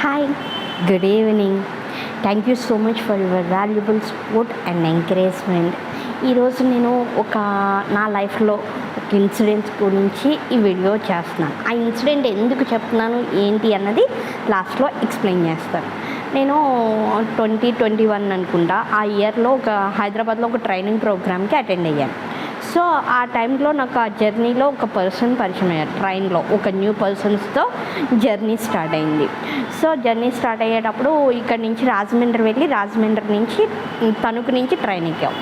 Hi, good evening. Thank you so much for your valuable support and encouragement. ఈరోజు నేను నా లైఫ్లో ఒక ఇన్సిడెంట్స్ గురించి ఈ వీడియో చేస్తున్నాను. ఆ ఇన్సిడెంట్ ఎందుకు చెప్తున్నాను ఏంటి అన్నది లాస్ట్లో ఎక్స్ప్లెయిన్ చేస్తాను. నేను 2021 అనుకుంటా ఆ ఇయర్లో హైదరాబాద్లో ఒక ట్రైనింగ్ ప్రోగ్రామ్కి అటెండ్ అయ్యాను. సో ఆ టైంలో నాకు ఆ జర్నీలో ఒక పర్సన్ పరిచయం అయ్యారు. ట్రైన్లో ఒక న్యూ పర్సన్స్తో జర్నీ స్టార్ట్ అయింది. సో జర్నీ స్టార్ట్ అయ్యేటప్పుడు ఇక్కడి నుంచి రాజమండ్రి వెళ్ళి రాజమండ్రి నుంచి తణుకు నుంచి ట్రైన్ ఎక్కాం.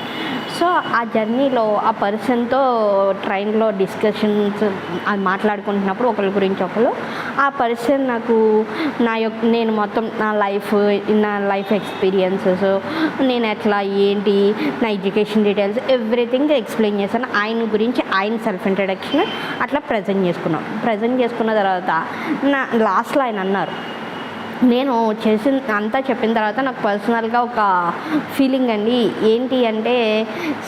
సో ఆ జర్నీలో ఆ పర్సన్తో ట్రైన్లో డిస్కషన్స్ అది మాట్లాడుకుంటున్నప్పుడు ఒకరి గురించి ఒకరు ఆ పర్సన్ నాకు నేను మొత్తం నా లైఫ్ ఎక్స్పీరియన్సెస్, నేను ఎట్లా ఏంటి, నా ఎడ్యుకేషన్ డీటెయిల్స్ ఎవ్రీథింగ్ ఎక్స్ప్లెయిన్ చేశాను. ఆయన గురించి ఆయన సెల్ఫ్ ఇంట్రడక్షన్ అట్లా ప్రజెంట్ చేసుకున్న తర్వాత లాస్ట్లో ఆయన అన్నారు, నేను అంతా చెప్పిన తర్వాత నాకు పర్సనల్గా ఒక ఫీలింగ్ అండి. ఏంటి అంటే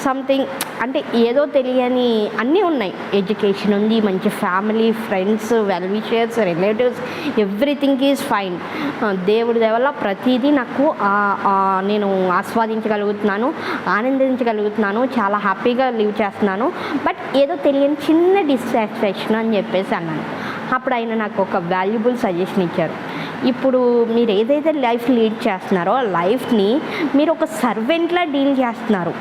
సంథింగ్ అంటే ఏదో తెలియని అన్నీ ఉన్నాయి. ఎడ్యుకేషన్ ఉంది, మంచి family, friends, well wishers, relatives, everything is fine. దేవుడి వల్ల ప్రతిదీ నాకు నేను ఆస్వాదించగలుగుతున్నాను, ఆనందించగలుగుతున్నాను, చాలా హ్యాపీగా లివ్ చేస్తున్నాను. బట్ ఏదో తెలియని చిన్న డిస్సాటిస్ఫాక్షన్ అని చెప్పేసి అన్నాను. అప్పుడు ఆయన నాకు ఒక వాల్యుబుల్ సజెషన్ ఇచ్చారు. ఇప్పుడు మీరు ఏదైతే లైఫ్ లీడ్ చేస్తున్నారో లైఫ్ని మీరు ఒక సర్వెంట్లా డీల్ చేస్తున్నారు.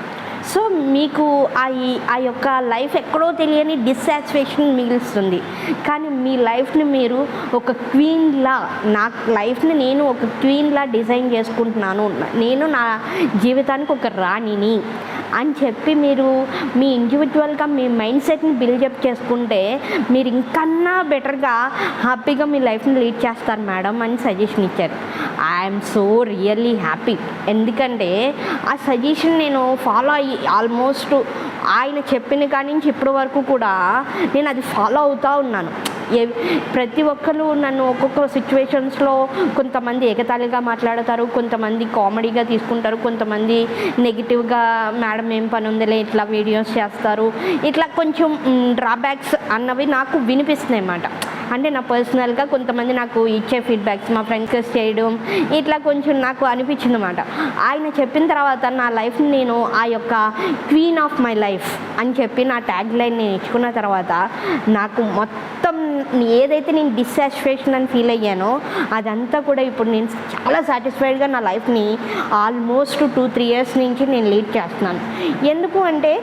సో మీకు ఆ యొక్క లైఫ్ ఎక్కడో తెలియని డిస్సాటిస్ఫాక్షన్ మిగులుస్తుంది. కానీ మీ లైఫ్ని మీరు ఒక క్వీన్లా, నా లైఫ్ని నేను ఒక క్వీన్లా డిజైన్ చేసుకుంటున్నాను, నేను నా జీవితానికి ఒక రాణిని అని చెప్పి మీరు మీ ఇండివిజువల్గా మీ మైండ్ సెట్ని బిల్డప్ చేసుకుంటే మీరు ఇంకన్నా బెటర్గా హ్యాపీగా మీ లైఫ్ని లీడ్ చేస్తారు మేడం అని సజెషన్ ఇచ్చారు. I'm so really happy. ఎందుకంటే ఆ సజెషన్ నేను ఫాలో అయ్యి ఆల్మోస్ట్ ఆయన చెప్పిన కాడి నుంచి ఇప్పటి వరకు కూడా నేను అది ఫాలో అవుతూ ఉన్నాను. ప్రతి ఒక్కరు నన్ను ఒక్కొక్క సిచ్యువేషన్స్లో కొంతమంది ఎగతాళిగా మాట్లాడతారు, కొంతమంది కామెడీగా తీసుకుంటారు, కొంతమంది నెగిటివ్గా మేడం ఏం పని ఉందిలే ఇట్లా వీడియోస్ చేస్తారు, ఇట్లా కొంచెం డ్రాబ్యాక్స్ అన్నవి నాకు వినిపిస్తున్నాయి అన్నమాట. అంటే నా పర్సనల్గా కొంతమంది నాకు ఇచ్చే ఫీడ్బ్యాక్స్ మా ఫ్రెండ్స్ చేయడం ఇట్లా కొంచెం నాకు అనిపించింది అన్నమాట. ఆయన చెప్పిన తర్వాత నా లైఫ్ని నేను ఆ యొక్క క్వీన్ ఆఫ్ మై లైఫ్ అని చెప్పి నా ట్యాగ్ లైన్ నేను ఇచ్చుకున్న తర్వాత నాకు మొత్తం ఏదైతే నేను డిస్సాటిస్ఫాక్షన్ అని ఫీల్ అయ్యానో అదంతా కూడా ఇప్పుడు నేను చాలా సాటిస్ఫైడ్గా నా లైఫ్ని ఆల్మోస్ట్ 2-3 ఇయర్స్ నుంచి నేను లీడ్ చేస్తున్నాను. ఎందుకు అంటే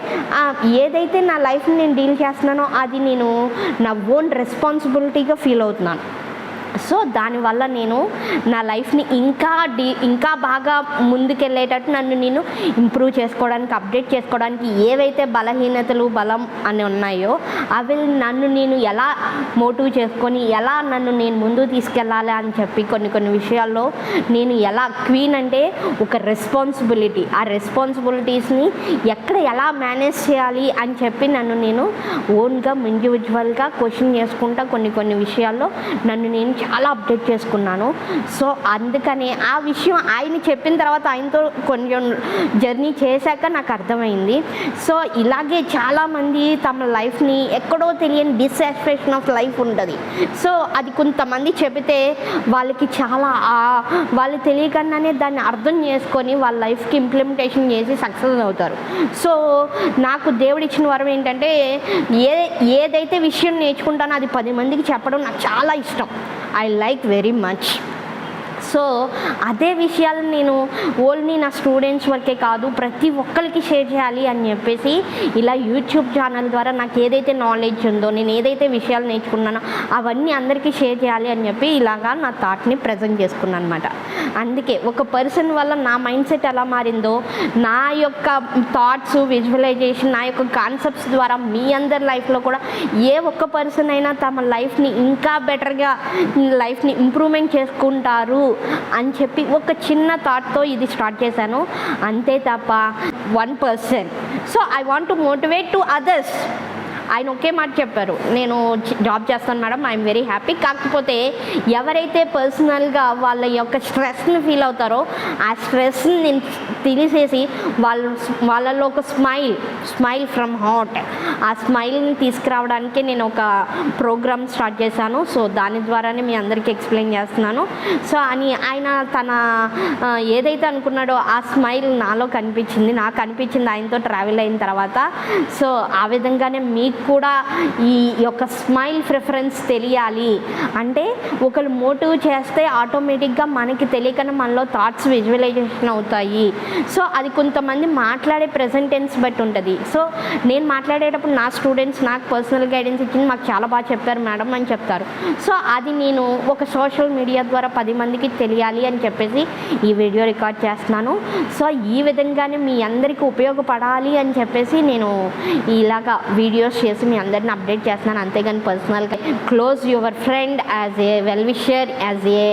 ఏదైతే నా లైఫ్ని నేను డీల్ చేస్తున్నానో అది నేను నా ఓన్ రెస్పాన్సిబిలిటీగా ఫీల్ అవుతున్నాను. సో దానివల్ల నేను నా లైఫ్ని ఇంకా బాగా ముందుకెళ్ళేటట్టు నన్ను నేను ఇంప్రూవ్ చేసుకోవడానికి, అప్డేట్ చేసుకోవడానికి ఏవైతే బలహీనతలు బలం అని ఉన్నాయో అవి నన్ను నేను ఎలా మోటివ్ చేసుకొని ఎలా నన్ను నేను ముందుకు తీసుకెళ్ళాలి అని చెప్పి కొన్ని విషయాల్లో నేను ఎలా క్వీన్ అంటే ఒక రెస్పాన్సిబిలిటీ, ఆ రెస్పాన్సిబిలిటీస్ని ఎలా మేనేజ్ చేయాలి అని చెప్పి నన్ను నేను ఓన్గా ఇండివిజువల్గా క్వశ్చన్ చేసుకుంటా కొన్ని విషయాల్లో నన్ను నేను చాలా అప్డేట్ చేసుకున్నాను. సో అందుకని ఆ విషయం ఆయన చెప్పిన తర్వాత ఆయనతో కొంచెం జర్నీ చేశాక నాకు అర్థమైంది. సో ఇలాగే చాలామంది తమ లైఫ్ని ఎక్కడో తెలియని డిస్సాటిస్ఫాక్షన్ ఆఫ్ లైఫ్ ఉంటుంది. సో అది కొంతమంది చెబితే వాళ్ళకి వాళ్ళు తెలియకుండానే దాన్ని అర్థం చేసుకొని వాళ్ళ లైఫ్కి ఇంప్లిమెంటేషన్ చేసి సక్సెస్ అవుతారు. సో నాకు దేవుడిచ్చిన వరం ఏంటంటే ఏదైతే విషయం నేర్చుకుంటానో అది 10 మందికి చెప్పడం నాకు చాలా ఇష్టం. I like very much. So అదే విషయాలను నేను ఓన్లీ నా స్టూడెంట్స్ వరకే కాదు ప్రతి ఒక్కరికి షేర్ చేయాలి అని చెప్పేసి ఇలా యూట్యూబ్ ఛానల్ ద్వారా నాకు ఏదైతే నాలెడ్జ్ ఉందో, నేను ఏదైతే విషయాలు నేర్చుకున్నానో అవన్నీ అందరికీ షేర్ చేయాలి అని చెప్పి ఇలాగా నా థాట్ని ప్రజెంట్ చేసుకున్నాను అనమాట. అందుకే ఒక పర్సన్ వల్ల నా మైండ్ సెట్ ఎలా మారిందో నా యొక్క థాట్స్, విజువలైజేషన్, నా యొక్క కాన్సెప్ట్స్ ద్వారా మీ అందరి లైఫ్లో కూడా ఏ ఒక్క పర్సన్ అయినా తమ లైఫ్ని ఇంకా బెటర్గా లైఫ్ని ఇంప్రూవ్మెంట్ చేసుకుంటారు అని చెప్పి ఒక చిన్న థాట్తో ఇది స్టార్ట్ చేశాను, అంతే తప్ప 1%. So I want to motivate to others. ఆయన ఒకే మాట చెప్పారు, నేను జాబ్ చేస్తాను మేడం, ఐఎమ్ వెరీ హ్యాపీ. కాకపోతే ఎవరైతే పర్సనల్గా వాళ్ళ యొక్క స్ట్రెస్ని ఫీల్ అవుతారో ఆ స్ట్రెస్ని నేను తీసేసి వాళ్ళలో ఒక స్మైల్ ఫ్రమ్ హార్ట్, ఆ స్మైల్ని తీసుకురావడానికి నేను ఒక ప్రోగ్రామ్ స్టార్ట్ చేశాను. సో దాని ద్వారానే మీ అందరికీ ఎక్స్ప్లెయిన్ చేస్తున్నాను. సో అని ఆయన తన ఏదైతే అనుకున్నాడో ఆ స్మైల్ నాలో కనిపించింది, నాకు అనిపించింది ఆయనతో ట్రావెల్ అయిన తర్వాత. సో ఆ విధంగానే మీకు కూడా ఈ యొక్క స్మైల్ ప్రిఫరెన్స్ తెలియాలి అంటే ఒకరు మోటివ్ చేస్తే ఆటోమేటిక్గా మనకి తెలియకనే మనలో థాట్స్ విజువలైజేషన్ అవుతాయి. సో అది కొంతమంది మాట్లాడే ప్రెజెంటెన్స్ బట్టి ఉంటుంది. సో నేను మాట్లాడేటప్పుడు నా స్టూడెంట్స్ నాకు పర్సనల్ గైడెన్స్ ఇచ్చింది, మాకు చాలా బాగా చెప్పారు మేడం అని చెప్తారు. సో అది నేను ఒక సోషల్ మీడియా ద్వారా 10 మందికి తెలియాలి అని చెప్పేసి ఈ వీడియో రికార్డ్ చేస్తున్నాను. సో ఈ విధంగానే మీ అందరికీ ఉపయోగపడాలి అని చెప్పేసి నేను ఇలాగా వీడియోస్ చేసి మీ అందరిని అప్డేట్ చేస్తున్నాను. అంతేగాని పర్సనల్గా close your friend as a well wisher, as a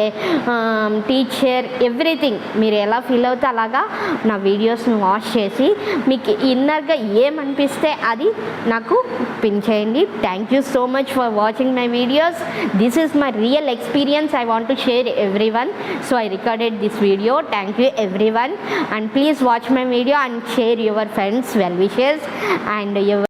teacher, everything మీరు ఎలా ఫీల్ అవుతే అలాగా నా వీడియోస్ని వాచ్ చేసి మీకు ఇన్నర్గా ఏమనిపిస్తే అది నాకు పిన్ చేయండి. Thank you so much for watching my videos. This is my real experience I want to share everyone, so I recorded this video. Thank you everyone, and please watch my video and share your friends well wishes and your